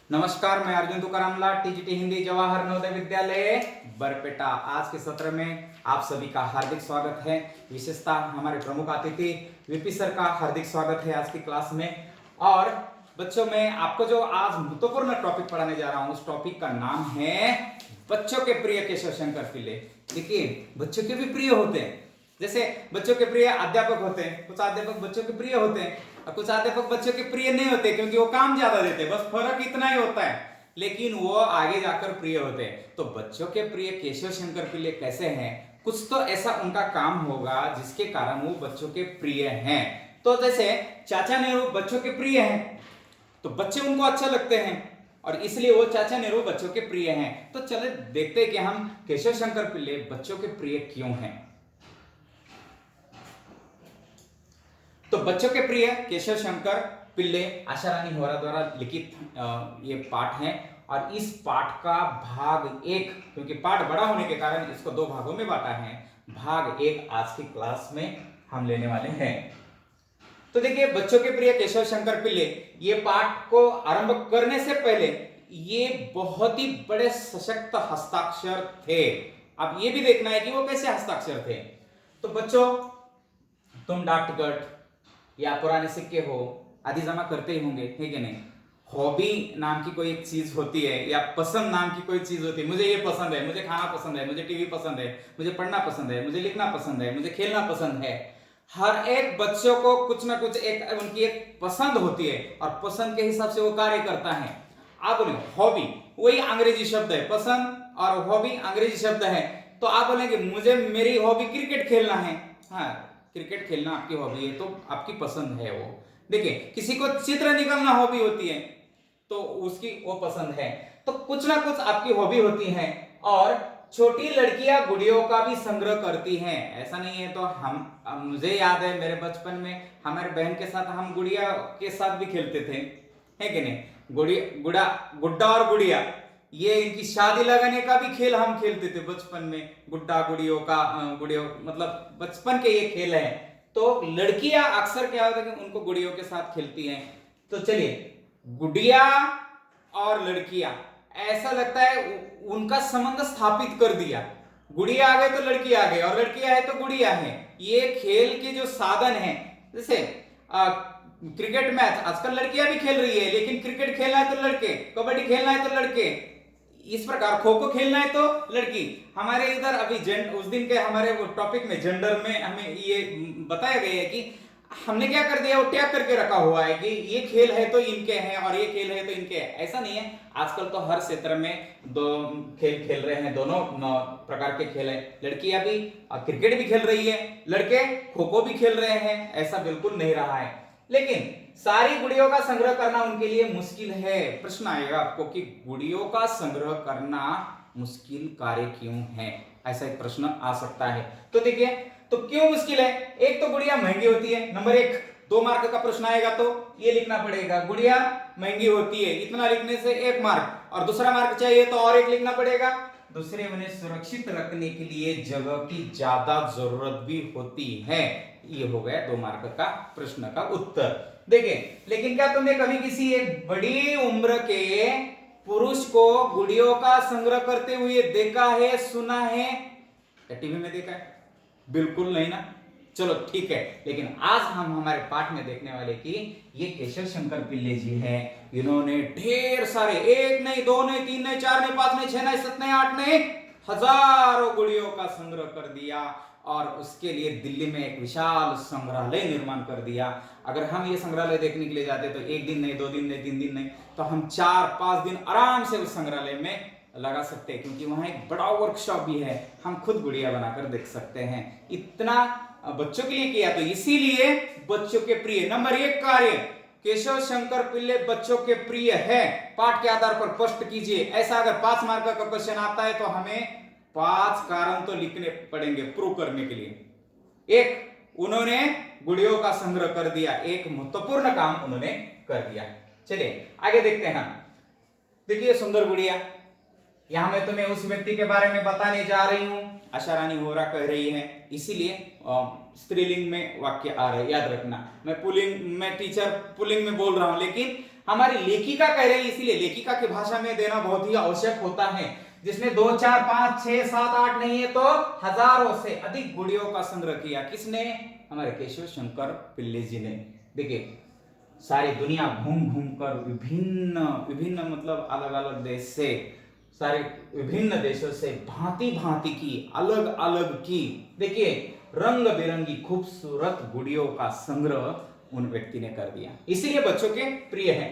नमस्कार, मैं अर्जुन तुकाराम लाड, टीजीटी हिंदी जवाहर नवोदय विद्यालय बरपेटा। आज के सत्र में आप सभी का हार्दिक स्वागत है। विशेषता हमारे प्रमुख अतिथि वीपी सर का हार्दिक स्वागत है आज की क्लास में। और बच्चों, मैं आपको जो आज महत्वपूर्ण टॉपिक पढ़ाने जा रहा हूं, उस टॉपिक का नाम है बच्चों के प्रिय केशव शंकर पिल्ले। देखिए, बच्चों के भी प्रिय होते हैं। जैसे बच्चों के प्रिय अध्यापक होते हैं, कुछ अध्यापक बच्चों के प्रिय होते हैं और कुछ अध्यापक बच्चों के प्रिय नहीं होते, क्योंकि वो काम ज्यादा देते हैं। बस फर्क इतना ही होता है, लेकिन वो आगे जाकर प्रिय होते हैं। तो बच्चों के प्रिय केशव शंकर पिल्ले कैसे हैं? कुछ तो ऐसा उनका काम होगा जिसके कारण वो बच्चों के प्रिय हैं। तो जैसे चाचा नेहरू बच्चों के प्रिय हैं, तो बच्चे उनको अच्छे लगते हैं और इसलिए वो चाचा नेहरू बच्चों के प्रिय हैं। तो चले देखते हैं कि हम केशव शंकर पिल्ले बच्चों के प्रिय क्यों हैं। तो बच्चों के प्रिय केशव शंकर पिल्ले आशा रानी होरा द्वारा लिखित ये पाठ है। और इस पाठ का भाग एक, क्योंकि पाठ बड़ा होने के कारण इसको दो भागों में बांटा है। भाग एक आज की क्लास में हम लेने वाले हैं। तो देखिए, बच्चों के प्रिय केशव शंकर पिल्ले, ये पाठ को आरंभ करने से पहले ये बहुत ही बड़े सशक्त हस्ताक्षर थे। अब ये भी देखना है कि वो कैसे हस्ताक्षर थे। तो बच्चों, तुम डाक टिकट या पुराने सिक्के हो आदि जमा करते ही होंगे, है कि नहीं? हॉबी नाम की कोई एक चीज होती है, या पसंद नाम की कोई चीज होती है। मुझे ये पसंद है, मुझे खाना पसंद है, मुझे टीवी पसंद है, मुझे पढ़ना पसंद है, मुझे लिखना पसंद है, मुझे खेलना पसंद है। हर एक बच्चों को कुछ ना कुछ एक उनकी एक पसंद होती है और पसंद के हिसाब से वो कार्य करता है। आप बोले हॉबी, वही अंग्रेजी शब्द है। पसंद और हॉबी अंग्रेजी शब्द है। तो आप बोलेंगे मुझे मेरी हॉबी क्रिकेट खेलना है। हाँ, क्रिकेट खेलना आपकी हॉबी है, तो आपकी पसंद है वो। देखिए, किसी को चित्र निकालना हॉबी होती है, तो उसकी वो पसंद है। तो कुछ ना कुछ आपकी हॉबी होती है। और छोटी लड़कियां गुड़ियों का भी संग्रह करती हैं, ऐसा नहीं है। तो मुझे याद है मेरे बचपन में हमारे बहन के साथ हम गुड़िया के साथ भी खेलते थे, है कि नहीं? गुड्डा और गुड़िया, ये इनकी शादी लगाने का भी खेल हम खेलते थे बचपन में। गुड्डा गुड़ियों का गुड़ियों मतलब बचपन के ये खेल है। तो लड़कियां अक्सर क्या होता है कि उनको गुड़ियों के साथ खेलती हैं। तो चलिए, गुड़िया और लड़कियां, ऐसा लगता है उनका संबंध स्थापित कर दिया। गुड़िया आ गए तो लड़की आ गई, और लड़कियां है तो गुड़िया है। ये खेल के जो साधन है, जैसे क्रिकेट मैच आजकल लड़कियां भी खेल रही है, लेकिन क्रिकेट खेलना है तो लड़के, कबड्डी खेलना है तो लड़के, इस प्रकार खो खो खेलना है तो लड़की। हमारे इधर अभी उस दिन के हमारे वो टॉपिक में जेंडर में हमें ये बताया गया है कि हमने क्या कर दिया, वो टैग करके रखा हुआ है कि ये खेल है तो इनके हैं और ये खेल है तो इनके हैं। ऐसा नहीं है। आजकल तो हर क्षेत्र में दो खेल खेल रहे हैं, दोनों प्रकार के खेल है। लड़कियां भी क्रिकेट भी खेल रही है, लड़के खो खो भी खेल रहे हैं। ऐसा बिल्कुल नहीं रहा है। लेकिन सारी गुड़ियों का संग्रह करना उनके लिए मुश्किल है। प्रश्न आएगा आपको कि गुड़ियों का संग्रह करना मुश्किल कार्य क्यों है, ऐसा एक प्रश्न आ सकता है। तो देखिए, तो क्यों मुश्किल है? एक तो गुड़िया महंगी होती है, नंबर एक। 2 मार्क का प्रश्न आएगा तो ये लिखना पड़ेगा, गुड़िया महंगी होती है। इतना लिखने से 1 मार्क, और दूसरा मार्क चाहिए तो और 1 लिखना पड़ेगा। दूसरे, उन्हें सुरक्षित रखने के लिए जगह की ज्यादा जरूरत भी होती है। ये हो गया 2 मार्क का प्रश्न का उत्तर। देखिए, लेकिन क्या तुमने कभी किसी एक बड़ी उम्र के पुरुष को गुड़ियों का संग्रह करते हुए देखा है, सुना है, या टीवी में देखा है? बिल्कुल नहीं ना। चलो ठीक है, लेकिन आज हम हमारे पाठ में देखने वाले कि ये केशव शंकर पिल्ले जी हैं। इन्होंने ढेर सारे, 1 नहीं, 2 नहीं, 3 नहीं, 4 नहीं, 5 नहीं, 6 नहीं, 7 नहीं, 8 नहीं, हजारों गुड़ियों का संग्रह कर दिया। और उसके लिए दिल्ली में एक विशाल संग्रहालय निर्माण कर दिया। अगर हम ये संग्रहालय देखने के लिए जाते तो 1 दिन नहीं, 2 दिन नहीं, 3 दिन नहीं, तो हम 4-5 दिन आराम से उस संग्रहालय में लगा सकते हैं, क्योंकि वहां एक बड़ा वर्कशॉप भी है। हम खुद गुड़िया बनाकर देख सकते हैं। इतना बच्चों के लिए किया, तो इसीलिए बच्चों के प्रिय नंबर 1 कार्य केशव शंकर पिल्ले बच्चों के प्रिय है। पाठ के आधार पर स्पष्ट कीजिए। ऐसा अगर 5 मार्क का क्वेश्चन आता है तो हमें 5 कारण तो लिखने पड़ेंगे प्रूव करने के लिए। 1, उन्होंने गुड़ियों का संग्रह कर दिया, एक महत्वपूर्ण काम उन्होंने कर दिया। चलिए आगे देखते हैं। देखिए, सुंदर गुड़िया, यहां मैं तुम्हें उस व्यक्ति के बारे में बताने जा रही हूं, आशा रानी होरा कह रही है, इसीलिए स्त्रीलिंग में वाक्य आ रहे, याद रखना। मैं टीचर पुल्लिंग में बोल रहा हूं, लेकिन हमारी लेखिका कह रही है, इसीलिए लेखिका की भाषा में देना बहुत ही आवश्यक होता है, जिसने 2 4 5 6 7 8 नहीं है तो हजारों से अधिक गुड़ियों का संग्रह किया। किसने? हमारे केशव शंकर पिल्ले जी ने। देखिए सारी दुनिया घूम घूम कर विभिन्न विभिन्न मतलब अलग अलग देश से, सारे विभिन्न देशों से भांति भांति की अलग अलग की देखिए रंग बिरंगी खूबसूरत गुड़ियों का संग्रह उन व्यक्ति ने कर दिया, इसीलिए बच्चों के प्रिय है।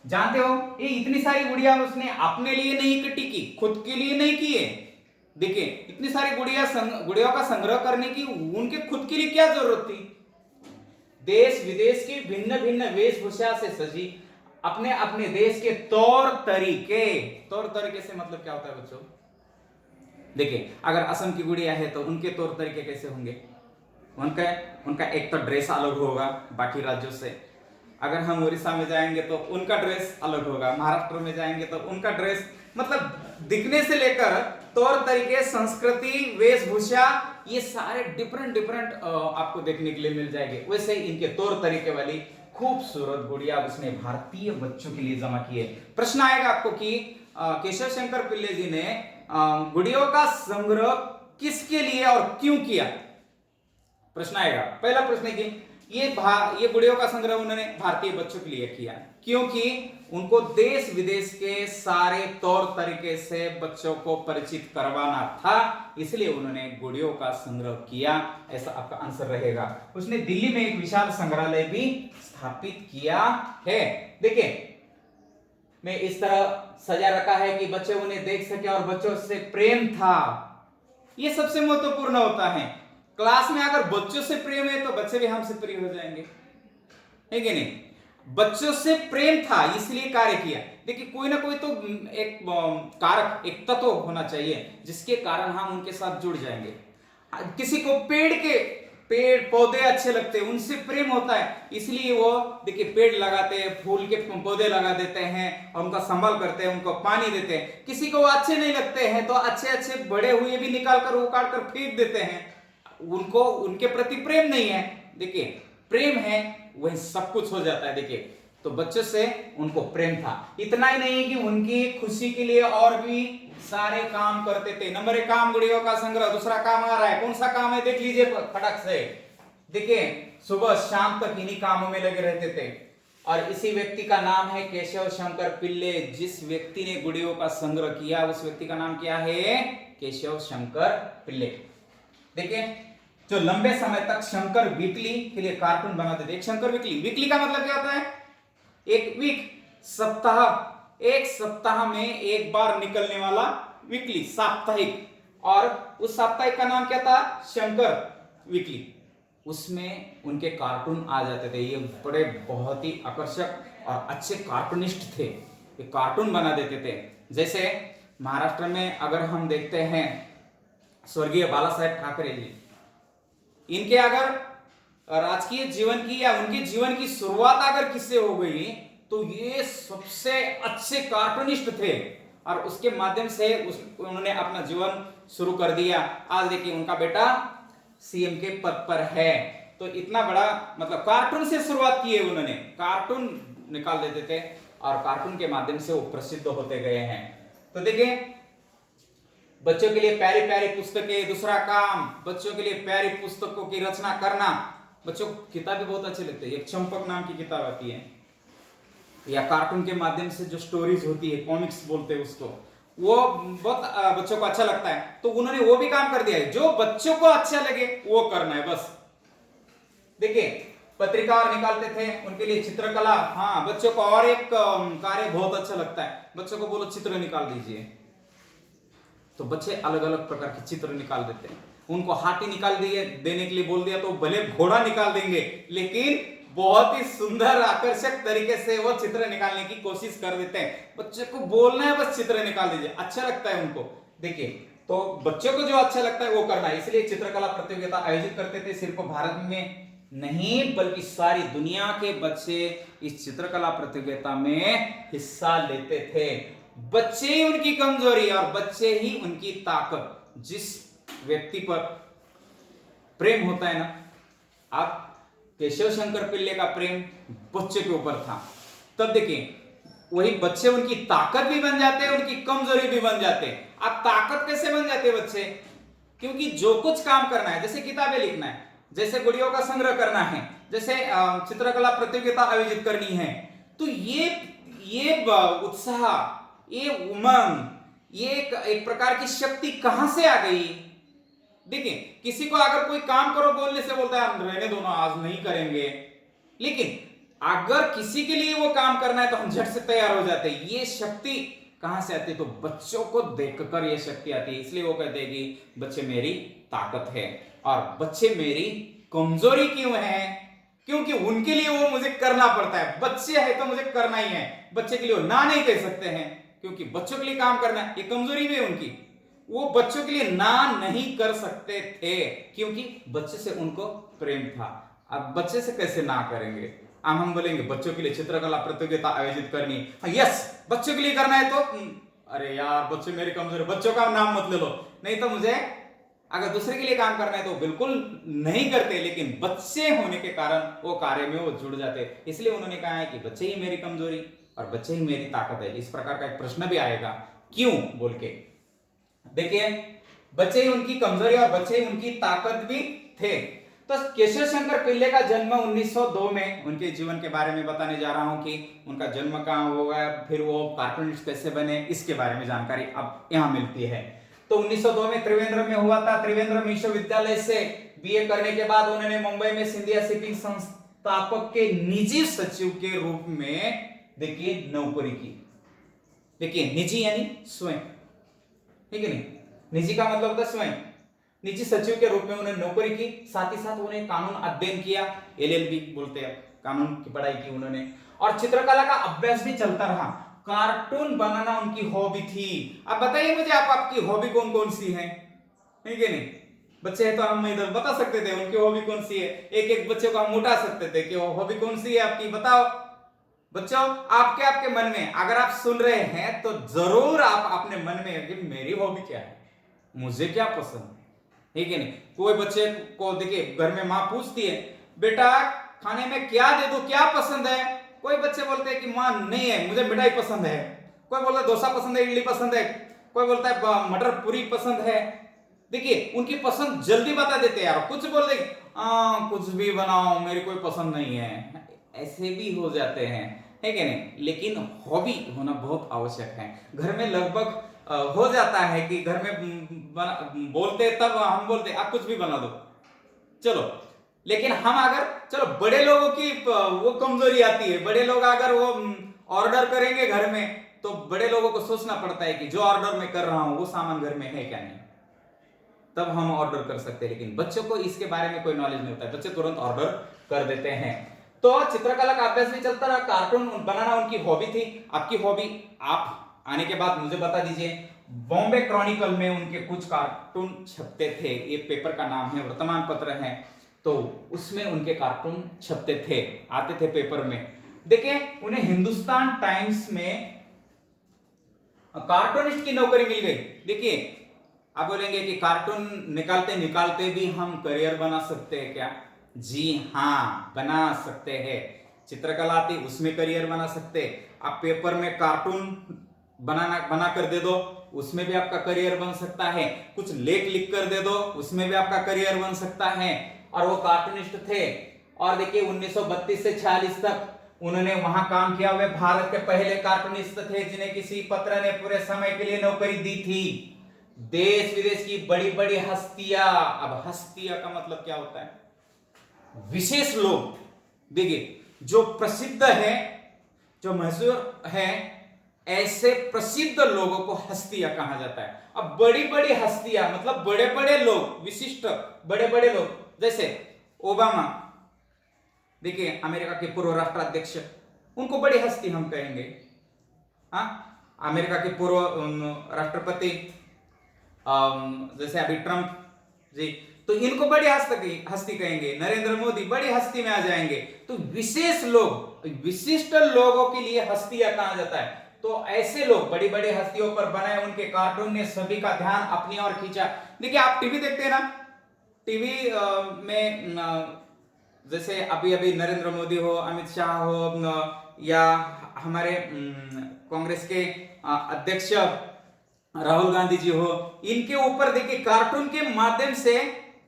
जानते हो ये इतनी सारी गुड़िया उसने अपने लिए नहीं इकट्ठी की, खुद के लिए नहीं की है। देखिए इतनी सारी गुड़ियों का संग्रह करने की उनके खुद के लिए क्या जरूरत थी? देश विदेश की भिन्न भिन्न वेशभूषा से सजी अपने अपने देश के तौर तरीके से मतलब क्या होता है बच्चों? देखिए अगर असम की गुड़िया है तो उनके तौर तरीके कैसे होंगे? उनका एक तो ड्रेस अलग होगा बाकी राज्यों से। अगर हम उड़ीसा में जाएंगे तो उनका ड्रेस अलग होगा, महाराष्ट्र में जाएंगे तो उनका ड्रेस, मतलब दिखने से लेकर तौर तरीके, संस्कृति, वेशभूषा, ये सारे डिफरेंट आपको देखने के लिए मिल जाएंगे। वैसे इनके तौर तरीके वाली खूबसूरत गुड़िया उसने भारतीय बच्चों के लिए जमा की है। प्रश्न आएगा आपको कि केशव शंकर पिल्ले जी ने गुड़ियों का संग्रह किसके लिए और क्यों किया? प्रश्न आएगा। पहला प्रश्न है कि ये गुड़ियों का संग्रह उन्होंने भारतीय बच्चों के लिए किया क्योंकि उनको देश विदेश के सारे तौर तरीके से बच्चों को परिचित करवाना था, इसलिए उन्होंने गुड़ियों का संग्रह किया। ऐसा आपका आंसर रहेगा। उसने दिल्ली में एक विशाल संग्रहालय भी स्थापित किया है। देखिए मैं इस तरह सजा रखा है कि बच्चे उन्हें देख सके और बच्चों से प्रेम था, ये सबसे महत्वपूर्ण होता है। क्लास में अगर बच्चों से प्रेम है तो बच्चे भी हमसे प्रिय हो जाएंगे, है कि नहीं? बच्चों से प्रेम था इसलिए कार्य किया। देखिए कोई ना कोई तो एक कारक, एक तत्व होना चाहिए जिसके कारण हम उनके साथ जुड़ जाएंगे। किसी को पेड़ पौधे अच्छे लगते हैं, उनसे प्रेम होता है, इसलिए वो देखिए पेड़ लगाते हैं, फूल के पौधे लगा देते हैं और उनका संभाल करते हैं, उनको पानी देते हैं। किसी को अच्छे नहीं लगते हैं तो अच्छे बड़े हुए भी निकाल कर उखाड़ कर फेंक देते हैं, उनको उनके प्रति प्रेम नहीं है। देखिए प्रेम है वही सब कुछ हो जाता है। देखिए तो बच्चों से उनको प्रेम था। इतना ही नहीं कि उनकी खुशी के लिए और भी सारे काम करते थे। नंबर 1 काम गुड़ियों का संग्रह। दूसरा काम आ रहा है, कौन सा काम है देख लीजिए फटक से। देखिए सुबह शाम तक इन्हीं कामों में लगे रहते थे और इसी व्यक्ति का नाम है केशव शंकर पिल्ले। जिस व्यक्ति ने गुड़ियों का संग्रह किया उस व्यक्ति का नाम क्या है? केशव शंकर पिल्ले। देखिए जो लंबे समय तक शंकर वीकली के लिए कार्टून बनाते थे। एक शंकर वीकली का मतलब क्या होता है? एक वीक, सप्ताह, एक सप्ताह में एक बार निकलने वाला वीकली, साप्ताहिक। और उस साप्ताहिक का नाम क्या था? शंकर वीकली। उसमें उनके कार्टून आ जाते थे। ये बड़े बहुत ही आकर्षक और अच्छे कार्टूनिस्ट थे, ये कार्टून बना देते थे। जैसे महाराष्ट्र में अगर हम देखते हैं स्वर्गीय बाला साहेब ठाकरे जी, इनके अगर राजकीय जीवन की या उनके जीवन की शुरुआत अगर किससे हो गई तो ये सबसे अच्छे कार्टूनिस्ट थे और उसके माध्यम से उन्होंने अपना जीवन शुरू कर दिया। आज देखिए उनका बेटा सीएम के पद पर है। तो इतना बड़ा मतलब कार्टून से शुरुआत की है उन्होंने, कार्टून निकाल देते थे और कार्टून के माध्यम से वो प्रसिद्ध होते गए हैं। तो देखिए बच्चों के लिए प्यारी प्यारी पुस्तकें। दूसरा काम, बच्चों के लिए प्यारी पुस्तकों की रचना करना। बच्चों को किताबें बहुत अच्छी लगती है। एक चंपक नाम की किताब आती है, या कार्टून के माध्यम से जो स्टोरीज होती है, कॉमिक्स बोलते हैं उसको, वो बहुत बच्चों को अच्छा लगता है। तो उन्होंने वो भी काम कर दिया है, जो बच्चों को अच्छा लगे वो करना है बस। देखिए पत्रिका और निकालते थे, उनके लिए चित्रकला। हाँ बच्चों को और एक कार्य बहुत अच्छा लगता है, बच्चों को बोलो चित्र निकाल दीजिए, तो बच्चे अलग अलग प्रकार के चित्र निकाल देते हैं। उनको हाथी निकाल देने के लिए बोल दिया तो भले घोड़ा निकाल देंगे, लेकिन बहुत ही सुंदर आकर्षक तरीके से वो चित्र निकालने की कोशिश कर देते हैं। बच्चे को बोलना है बस चित्र निकाल दीजिए, अच्छा लगता है उनको। देखिए तो बच्चों को जो अच्छा लगता है वो करना है, इसलिए चित्रकला प्रतियोगिता आयोजित करते थे। सिर्फ भारत में नहीं बल्कि सारी दुनिया के बच्चे इस चित्रकला प्रतियोगिता में हिस्सा लेते थे। बच्चे ही उनकी कमजोरी और बच्चे ही उनकी ताकत। जिस व्यक्ति पर प्रेम होता है ना, आप केशव शंकर पिल्ले का प्रेम बच्चे के ऊपर था। तब देखिए वही बच्चे उनकी ताकत भी बन जाते हैं, उनकी कमजोरी भी बन जाते हैं। अब ताकत कैसे बन जाते हैं बच्चे? क्योंकि जो कुछ काम करना है, जैसे किताबें लिखना है, जैसे गुड़ियों का संग्रह करना है, जैसे चित्रकला प्रतियोगिता आयोजित करनी है, तो ये उत्साह, ये उमंग, ये एक प्रकार की शक्ति कहां से आ गई? देखिए किसी को अगर कोई काम करो बोलने से बोलता है रहने दो ना, आज नहीं करेंगे, लेकिन अगर किसी के लिए वो काम करना है तो हम झट से तैयार हो जाते हैं। ये शक्ति कहां से आती है? तो बच्चों को देखकर ये शक्ति आती है। इसलिए वो कहते हैं कि बच्चे मेरी ताकत है और बच्चे मेरी कमजोरी क्यों है? क्योंकि उनके लिए वो मुझे करना पड़ता है। बच्चे है तो मुझे करना ही है। बच्चे के लिए वो ना नहीं कह सकते हैं, क्योंकि बच्चों के लिए काम करना ये कमजोरी भी है उनकी। वो बच्चों के लिए ना नहीं कर सकते थे क्योंकि बच्चे से उनको प्रेम था। अब बच्चे से कैसे ना करेंगे? अब हम बोलेंगे बच्चों के लिए चित्रकला प्रतियोगिता आयोजित करनी है, यस बच्चों के लिए करना है, तो अरे यार बच्चे मेरे कमजोर, बच्चों का नाम मत ले लो, नहीं तो मुझे अगर दूसरे के लिए काम करना है तो बिल्कुल नहीं करते, लेकिन बच्चे होने के कारण वो कार्य में वो जुड़ जाते। इसलिए उन्होंने कहा है कि बच्चे ही मेरी कमजोरी और बच्चे ही मेरी ताकत है। इस प्रकार का एक प्रश्न भी आएगा, क्यों बोल के। देखिए बच्चे ही उनकी कमजोरी और बच्चे ही उनकी ताकत भी थे। तो केशव शंकर पिल्ले का जन्म 1902 में, उनके जीवन के बारे में बताने जा रहा हूं कि उनका जन्म कहां हुआ, फिर वो कार्टूनिस्ट कैसे बने, इसके बारे में जानकारी अब यहां मिलती है। तो 1902 में त्रिवेंद्र में हुआ था। त्रिवेंद्र विश्वविद्यालय से बीए करने के बाद उन्होंने मुंबई में सिंधिया शिपिंग संस्थापक के निजी सचिव के रूप में देखिए नौकरी की। देखिए निजी यानी स्वयं, ठीक है नहीं, निजी का मतलब होता है स्वयं। निजी सचिव के रूप में उन्होंने नौकरी की, साथ ही साथ उन्हें कानून अध्ययन किया, एलएलबी बोलते हैं, कानून की पढ़ाई की उन्होंने, और चित्रकला का अभ्यास भी चलता रहा। कार्टून बनाना उनकी हॉबी थी। अब बताइए मुझे आपकी हॉबी कौन कौन सी है? ठीक है नहीं, बच्चे हैं तो हम इधर बता सकते थे उनकी हॉबी कौन सी है, एक एक बच्चे को हम उठा सकते थे कि हॉबी कौन सी है आपकी, बताओ बच्चों। आपके मन में अगर आप सुन रहे हैं तो जरूर आप अपने मन में कि मेरी हॉबी क्या है, मुझे क्या पसंद है, ठीक है नहीं। कोई बच्चे को देखिए घर में माँ पूछती है बेटा खाने में क्या दे दूं, क्या पसंद है? कोई बच्चे बोलते हैं कि माँ नहीं है मुझे मिठाई पसंद है, कोई बोलता है डोसा पसंद है, इडली पसंद है, कोई बोलता है मटर पूरी पसंद है। देखिए उनकी पसंद जल्दी बता देते हैं यार, कुछ बोल देंगे कुछ भी बनाओ मेरी कोई पसंद नहीं है, ऐसे भी हो जाते हैं, है कि नहीं। लेकिन हॉबी होना बहुत आवश्यक है। घर में लगभग हो जाता है कि घर में बोलते तब हम बोलते आप कुछ भी बना दो चलो, लेकिन हम अगर चलो बड़े लोगों की वो कमजोरी आती है, बड़े लोग अगर वो ऑर्डर करेंगे घर में तो बड़े लोगों को सोचना पड़ता है कि जो ऑर्डर मैं कर रहा हूं वो सामान घर में है क्या नहीं, तब हम ऑर्डर कर सकते हैं। लेकिन बच्चों को इसके बारे में कोई नॉलेज नहीं होता है, बच्चे तुरंत ऑर्डर कर देते हैं। तो चित्रकला का अभ्यास भी चलता रहा, कार्टून बनाना उनकी हॉबी थी। आपकी हॉबी आप आने के बाद मुझे बता दीजिए। बॉम्बे क्रॉनिकल में उनके कुछ कार्टून छपते थे, ये पेपर का नाम है, वर्तमान पत्र है, तो उसमें उनके कार्टून छपते थे, आते थे पेपर में। देखिए उन्हें हिंदुस्तान टाइम्स में कार्टूनिस्ट की नौकरी मिल गई। देखिए आप बोलेंगे कि कार्टून निकालते निकालते भी हम करियर बना सकते हैं क्या? जी हाँ बना सकते हैं। चित्रकला आती उसमें करियर बना सकते। आप पेपर में कार्टून बना कर दे दो, उसमें भी आपका करियर बन सकता है। कुछ लेख लिख कर दे दो, उसमें भी आपका करियर बन सकता है। और वो कार्टूनिस्ट थे। और देखिए 1932 से 46 तक उन्होंने वहां काम किया। वे भारत के पहले कार्टूनिस्ट थे जिन्हें किसी पत्र ने पूरे समय के लिए नौकरी दी थी। देश विदेश की बड़ी बड़ी हस्तियां, अब हस्तियां का मतलब क्या होता है? विशेष लोग। देखिए जो प्रसिद्ध है, जो मशहूर है, ऐसे प्रसिद्ध लोगों को हस्तियां कहा जाता है। अब बड़ी बड़ी हस्तियां मतलब बड़े बड़े लोग, विशिष्ट बड़े बड़े लोग, जैसे ओबामा, देखिए अमेरिका के पूर्व राष्ट्राध्यक्ष, उनको बड़ी हस्ती हम कहेंगे। हाँ, अमेरिका के पूर्व राष्ट्रपति जैसे अभी ट्रंप जी, तो इनको बड़ी हस्ती कहेंगे। नरेंद्र मोदी बड़ी हस्ती में आ जाएंगे। तो विशेष लोग, विशिष्ट लोगों के लिए हस्तियां कहा जाता है। तो ऐसे लोग बड़ी बड़ी हस्तियों पर बनाए उनके कार्टून ने सभी का ध्यान अपनी ओर खींचा। देखिए आप टीवी देखते हैं ना, टीवी में जैसे अभी अभी नरेंद्र मोदी हो, अमित शाह हो, या हमारे कांग्रेस के अध्यक्ष राहुल गांधी जी हो, इनके ऊपर देखिए कार्टून के माध्यम से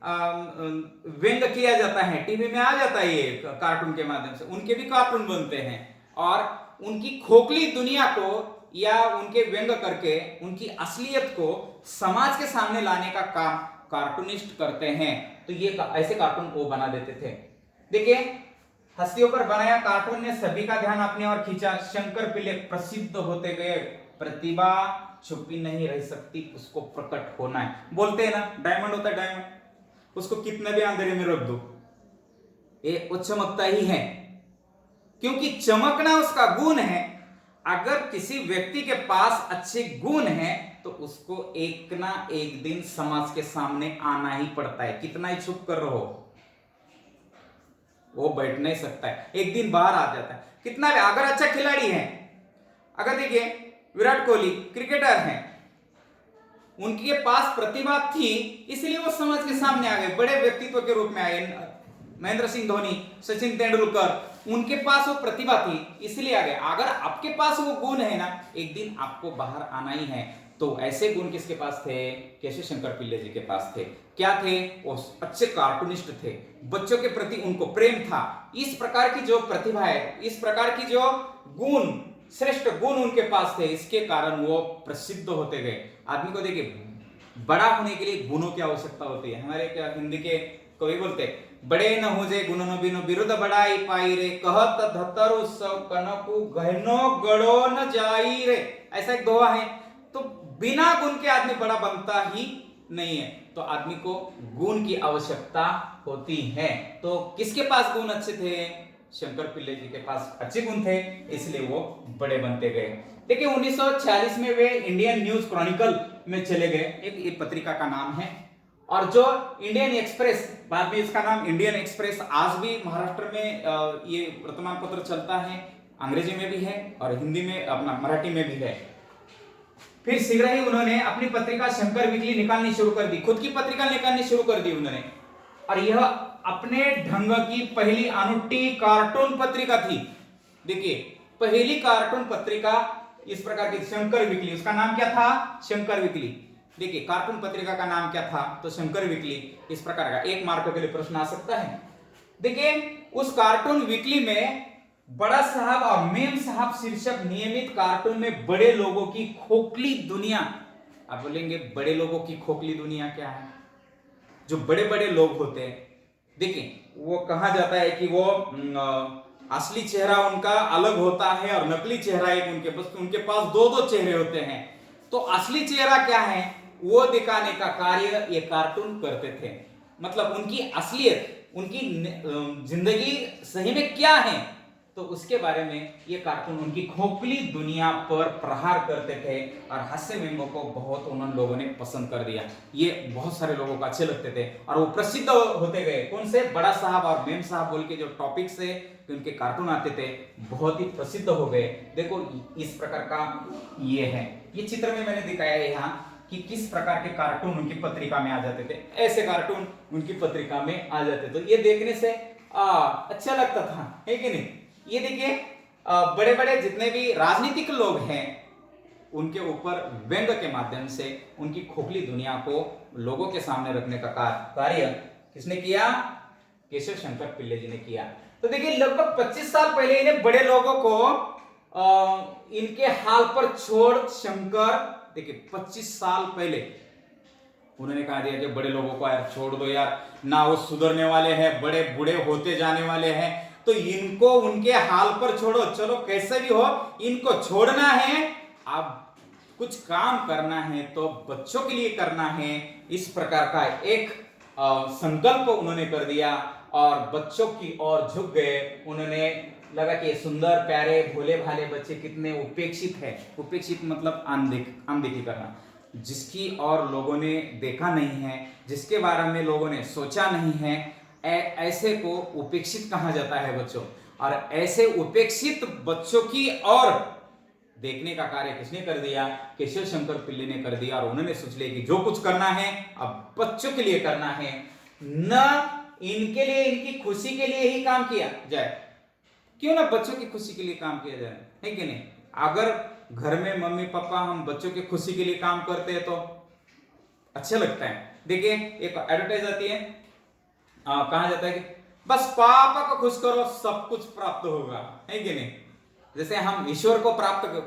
व्यंग किया जाता है, टीवी में आ जाता है, ये कार्टून के माध्यम से उनके भी कार्टून बनते हैं और उनकी खोखली दुनिया को या उनके व्यंग करके उनकी असलियत को समाज के सामने लाने का काम कार्टूनिस्ट करते हैं। तो ये ऐसे कार्टून वो बना देते थे। देखिए, हस्तियों पर बनाया कार्टून ने सभी का ध्यान अपनी ओर खींचा। शंकर पिल्ले प्रसिद्ध होते गए। प्रतिभा छुपी नहीं रह सकती, उसको प्रकट होना है। बोलते हैं ना, डायमंड होता है डायमंड, उसको कितने भी अंधेरे में रख दो, ये वो चमकता ही है, क्योंकि चमकना उसका गुण है। अगर किसी व्यक्ति के पास अच्छे गुण हैं तो उसको एक ना एक दिन समाज के सामने आना ही पड़ता है। कितना ही छुप कर रहो, वो बैठ नहीं सकता है, एक दिन बाहर आ जाता है। कितना भी अगर अच्छा खिलाड़ी है, अगर देखिए विराट कोहली क्रिकेटर हैं, उनके पास प्रतिभा थी इसलिए वो समाज के सामने आ गए, बड़े व्यक्तित्व के रूप में आए। महेंद्र सिंह धोनी, सचिन तेंदुलकर, उनके पास वो प्रतिभा थी इसलिए आ गए। अगर आपके पास वो गुण है ना, एक दिन आपको बाहर आना ही है। तो ऐसे गुण किसके पास थे? केशव शंकर पिल्ले जी के पास थे। क्या थे? वो अच्छे कार्टूनिस्ट थे, बच्चों के प्रति उनको प्रेम था। इस प्रकार की जो प्रतिभा है, इस प्रकार की जो गुण, श्रेष्ठ गुण उनके पास थे, इसके कारण वो प्रसिद्ध होते गए। आदमी को देखिए, बड़ा होने के लिए गुणों की आवश्यकता होती है। हमारे क्या हिंदी के कवि बोलते, बड़े न हुजे गुण न बिनु बिरुद बड़ाई पाई रे, कहत धतरु सब कनकु गहनो गड़ो न जाई रे। ऐसा एक दोहा है। तो बिना गुण के आदमी बड़ा बनता ही नहीं है। तो आदमी को गुण की आवश्यकता होती है। तो किसके पास गुण अच्छे थे? शंकर पिल्ले जी के पास अच्छे गुण थे, इसलिए वो बड़े बनते गए। देखिए 1946 में वे इंडियन न्यूज क्रॉनिकल में चले गए, एक पत्रिका का नाम है। और जो इंडियन एक्सप्रेस, बाद में इसका नाम इंडियन एक्सप्रेस, आज भी महाराष्ट्र में ये वर्तमान पत्र चलता है, अंग्रेजी में भी है और हिंदी में, अपना मराठी में भी है। फिर शीघ्र ही उन्होंने अपनी पत्रिका शंकर वीकली निकालनी शुरू कर दी, खुद की पत्रिका निकालनी शुरू कर दी उन्होंने। और यह अपने ढंग की पहली अनूठी कार्टून पत्रिका थी। देखिए, पहली कार्टून पत्रिका इस प्रकार की शंकर वीकली, उसका नाम क्या था? शंकर वीकली। देखिए, कार्टून पत्रिका का नाम क्या था? तो शंकर वीकली। इस प्रकार का 1 मार्क के लिए प्रश्न आ सकता है। देखिए, उस कार्टून वीकली में बड़ा साहब और मेम साहब शीर्षक नियमित कार्टून में बड़े लोगों की खोखली दुनिया। आप बोलेंगे बड़े लोगों की खोखली दुनिया क्या है? जो बड़े बड़े लोग होते हैं, देखिए, वो कहा जाता है कि वो असली चेहरा उनका अलग होता है और नकली चेहरा एक, उनके पास 2-2 चेहरे होते हैं। तो असली चेहरा क्या है वो दिखाने का कार्य ये कार्टून करते थे। मतलब उनकी असलियत, उनकी जिंदगी सही में क्या है, तो उसके बारे में ये कार्टून उनकी खोखली दुनिया पर प्रहार करते थे। और हास्य व्यंग्यों को बहुत उन लोगों ने पसंद कर दिया। ये बहुत सारे लोगों को अच्छे लगते थे और वो प्रसिद्ध होते गए। कौन से? बड़ा साहब और मेम साहब बोल के जो टॉपिक से उनके कार्टून आते थे, बहुत ही प्रसिद्ध हो गए। देखो, इस प्रकार का ये है, ये चित्र में मैंने दिखाया है यहाँ कि किस प्रकार के कार्टून उनकी पत्रिका में आ जाते थे। ऐसे कार्टून उनकी पत्रिका में आ जाते, तो ये देखने से अच्छा लगता था, है कि नहीं? ये देखिए, बड़े बड़े जितने भी राजनीतिक लोग हैं, उनके ऊपर व्यंग के माध्यम से उनकी खोखली दुनिया को लोगों के सामने रखने का कार्य किसने किया? केशव शंकर पिल्ले जी ने किया। तो देखिए, लगभग 25 साल पहले इन्हें बड़े लोगों को इनके हाल पर छोड़ शंकर, देखिए 25 साल पहले उन्होंने कहा दिया कि बड़े लोगों को यार छोड़ दो यार, ना वो सुधरने वाले हैं, बड़े बूढ़े होते जाने वाले हैं, तो इनको उनके हाल पर छोड़ो। चलो कैसे भी हो, इनको छोड़ना है। अब कुछ काम करना है तो बच्चों के लिए करना है। इस प्रकार का एक संकल्प उन्होंने कर दिया और बच्चों की ओर झुक गए। उन्होंने लगा कि सुंदर प्यारे भोले भाले बच्चे कितने उपेक्षित है। उपेक्षित मतलब अनदेखी करना, जिसकी और लोगों ने देखा नहीं है, जिसके बारे में लोगों ने सोचा नहीं है, ऐसे को उपेक्षित कहा जाता है बच्चों। और ऐसे उपेक्षित बच्चों की ओर देखने का कार्य किसने कर दिया? केशव शंकर पिल्ले ने कर दिया। और उन्होंने सोच लिया कि जो कुछ करना है अब बच्चों के लिए करना है, न इनके लिए, इनकी खुशी के लिए ही काम किया जाए। क्यों ना बच्चों की खुशी के लिए काम किया जाए, है कि नहीं? अगर घर में मम्मी पापा हम बच्चों की खुशी के लिए काम करते हैं तो अच्छा लगता है। देखिए एक एडवर्टाइज आती है, कहा जाता है कि बस पापा को खुश करो सब कुछ प्राप्त होगा, है कि नहीं? जैसे हम ईश्वर को प्राप्त,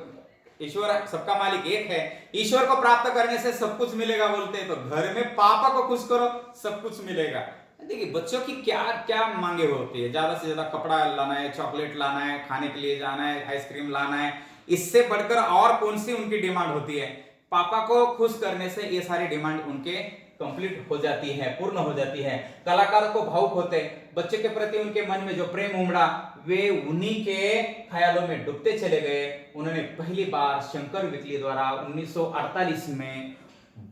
ईश्वर सबका मालिक एक है, ईश्वर को प्राप्त करने से सब कुछ मिलेगा बोलते हैं, तो घर में पापा को खुश करो सब कुछ मिलेगा। देखिए बच्चों की क्या क्या मांगे होती है, ज्यादा से ज्यादा कपड़ा लाना है, चॉकलेट लाना है, खाने के लिए जाना है, आइसक्रीम लाना है, इससे बढ़कर और कौन सी उनकी डिमांड होती है? पापा को खुश करने से ये सारी डिमांड उनके कंप्लीट हो जाती है, पूर्ण हो जाती है। कलाकार को भावुक होते, बच्चे के प्रति उनके मन में जो प्रेम उमड़ा वे उन्हीं के ख्यालों में डूबते चले गए। उन्होंने पहली बार शंकर विकली द्वारा 1948 में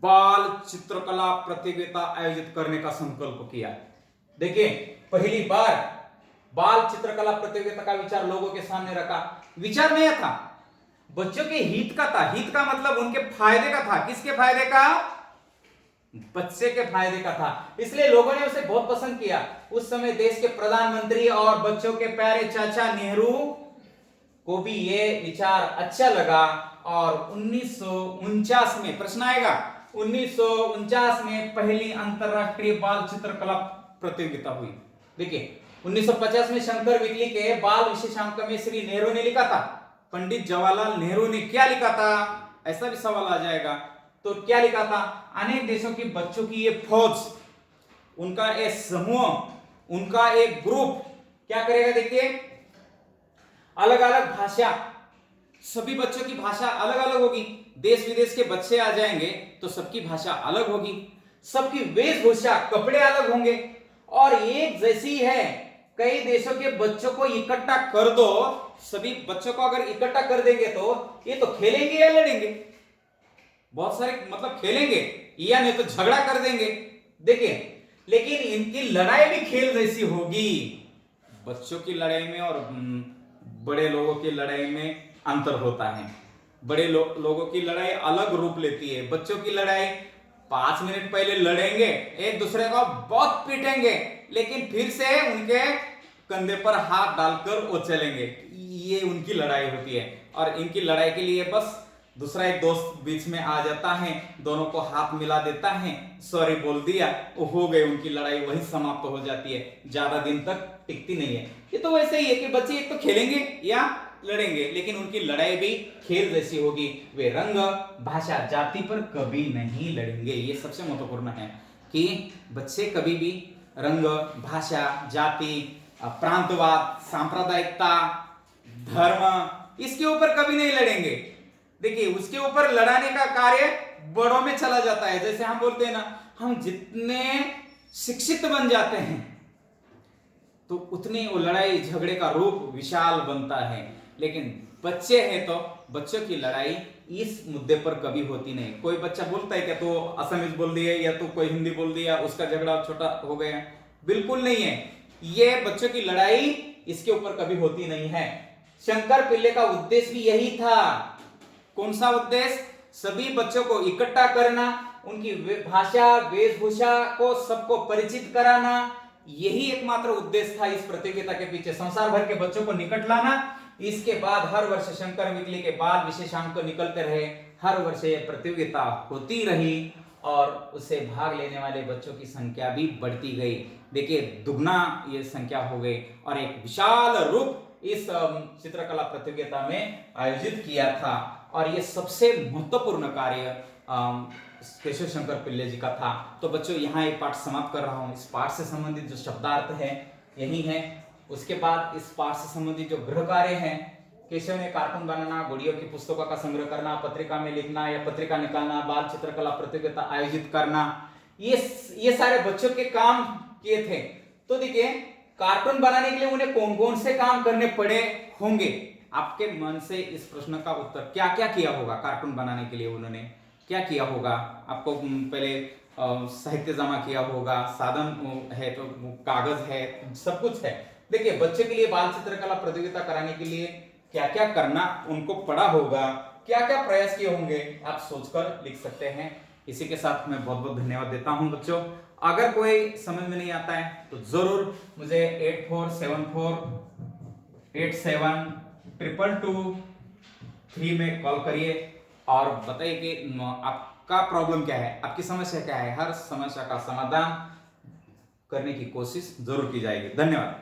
बाल चित्रकला प्रतियोगिता आयोजित करने का संकल्प किया। देखिए पहली बार बाल चित्रकला प्रतियोगिता का विचार लोगों के सामने रखा। विचार नया था, बच्चों के हित का था। हित का मतलब उनके फायदे का था। किसके फायदे का? बच्चे के फायदे का था। इसलिए लोगों ने उसे बहुत पसंद किया। उस समय देश के प्रधानमंत्री और बच्चों के प्यारे चाचा नेहरू को भी ये विचार अच्छा लगा और 1949 में, प्रश्न आएगा, 1949 में पहली अंतरराष्ट्रीय बाल चित्रकला प्रतियोगिता हुई। देखिए 1950 में शंकर विकली के बाल विशेषांक में श्री नेहरू ने लिखा था, पंडित जवाहरलाल नेहरू ने क्या लिखा था, ऐसा भी सवाल आ जाएगा। तो क्या लिखा था? अनेक देशों के बच्चों की ये फौज, उनका एक समूह, उनका एक ग्रुप क्या करेगा? देखिए अलग अलग भाषा, सभी बच्चों की भाषा अलग अलग होगी। देश विदेश के बच्चे आ जाएंगे तो सबकी भाषा अलग होगी, सबकी वेशभूषा, कपड़े अलग होंगे और एक जैसी है। कई देशों के बच्चों को इकट्ठा कर दो, सभी बच्चों को अगर इकट्ठा कर देंगे तो ये तो खेलेंगे या लड़ेंगे? बहुत सारे मतलब खेलेंगे या नहीं तो झगड़ा कर देंगे। देखिए लेकिन इनकी लड़ाई भी खेल जैसी होगी। बच्चों की लड़ाई में और बड़े लोगों की लड़ाई में अंतर होता है। बड़े लोगों की लड़ाई अलग रूप लेती है। बच्चों की लड़ाई 5 मिनट पहले लड़ेंगे, एक दूसरे को बहुत पीटेंगे, लेकिन फिर से उनके कंधे पर हाथ डालकर वो चलेंगे। ये उनकी लड़ाई होती है। और इनकी लड़ाई के लिए बस दूसरा एक दोस्त बीच में आ जाता है, दोनों को हाथ मिला देता है, सॉरी बोल दिया, वो हो गई उनकी लड़ाई, वही समाप्त हो जाती है, ज्यादा दिन तक टिकती नहीं है। ये तो वैसे ही है कि बच्चे एक तो खेलेंगे या लड़ेंगे, लेकिन उनकी लड़ाई भी खेल जैसी होगी। वे रंग, भाषा, जाति पर कभी नहीं लड़ेंगे। ये सबसे महत्वपूर्ण है कि बच्चे कभी भी रंग, भाषा, जाति, प्रांतवाद, सांप्रदायिकता, धर्म, इसके ऊपर कभी नहीं लड़ेंगे। देखिए उसके ऊपर लड़ाने का कार्य बड़ों में चला जाता है। जैसे हम बोलते हैं ना, हम जितने शिक्षित बन जाते हैं तो उतनी वो लड़ाई झगड़े का रूप विशाल बनता है। लेकिन बच्चे हैं तो बच्चों की लड़ाई इस मुद्दे पर कभी होती नहीं। कोई बच्चा बोलता है क्या तो असमीज बोल दिया या तो कोई हिंदी बोल दिया, उसका झगड़ा छोटा हो गया, बिल्कुल नहीं है। ये बच्चों की लड़ाई इसके ऊपर कभी होती नहीं है। शंकर पिल्ले का उद्देश्य भी यही था। कौन सा उद्देश्य? सभी बच्चों को इकट्ठा करना, उनकी भाषा, वेशभूषा को सबको परिचित कराना, यही एकमात्र उद्देश्य था इस प्रतियोगिता के पीछे। संसार भर के बच्चों को निकट लाना। इसके बाद हर वर्ष शंकर विकली के बाल विशेषांक तो निकलते रहे, हर वर्ष यह प्रतियोगिता होती रही और उससे भाग लेने वाले बच्चों की संख्या भी बढ़ती गई। देखिए दुगना ये संख्या हो गई और एक विशाल रूप इस चित्रकला प्रतियोगिता में आयोजित किया था। और ये सबसे महत्वपूर्ण कार्य केशव शंकर पिल्ले जी का था। तो बच्चों यहाँ एक पाठ समाप्त कर रहा हूँ। इस पाठ से संबंधित जो शब्दार्थ है यही है। उसके बाद इस पाठ से संबंधित जो गृह कार्य है, केशव ने कार्टून बनाना, गुड़ियों की पुस्तकों का संग्रह करना, पत्रिका में लिखना या पत्रिका निकालना, बाल चित्रकला प्रतियोगिता आयोजित करना, ये सारे बच्चों के काम किए थे। तो देखिए कार्टून बनाने के लिए उन्हें कौन कौन से काम करने पड़े होंगे? आपके मन से इस प्रश्न का उत्तर क्या क्या किया होगा? कार्टून बनाने के लिए उन्होंने क्या किया होगा? आपको पहले साहित्य जमा किया होगा, साधन है तो कागज है, सब कुछ है। देखिए बच्चे के लिए बाल चित्रकला प्रतियोगिता कराने के लिए क्या क्या करना उनको पड़ा होगा, क्या क्या प्रयास किए होंगे, आप सोचकर लिख सकते हैं। इसी के साथ मैं बहुत बहुत धन्यवाद देता हूं बच्चों। अगर कोई समझ में नहीं आता है तो जरूर मुझे 8474872223 में कॉल करिए और बताइए कि आपका प्रॉब्लम क्या है, आपकी समस्या क्या है। हर समस्या का समाधान करने की कोशिश जरूर की जाएगी। धन्यवाद।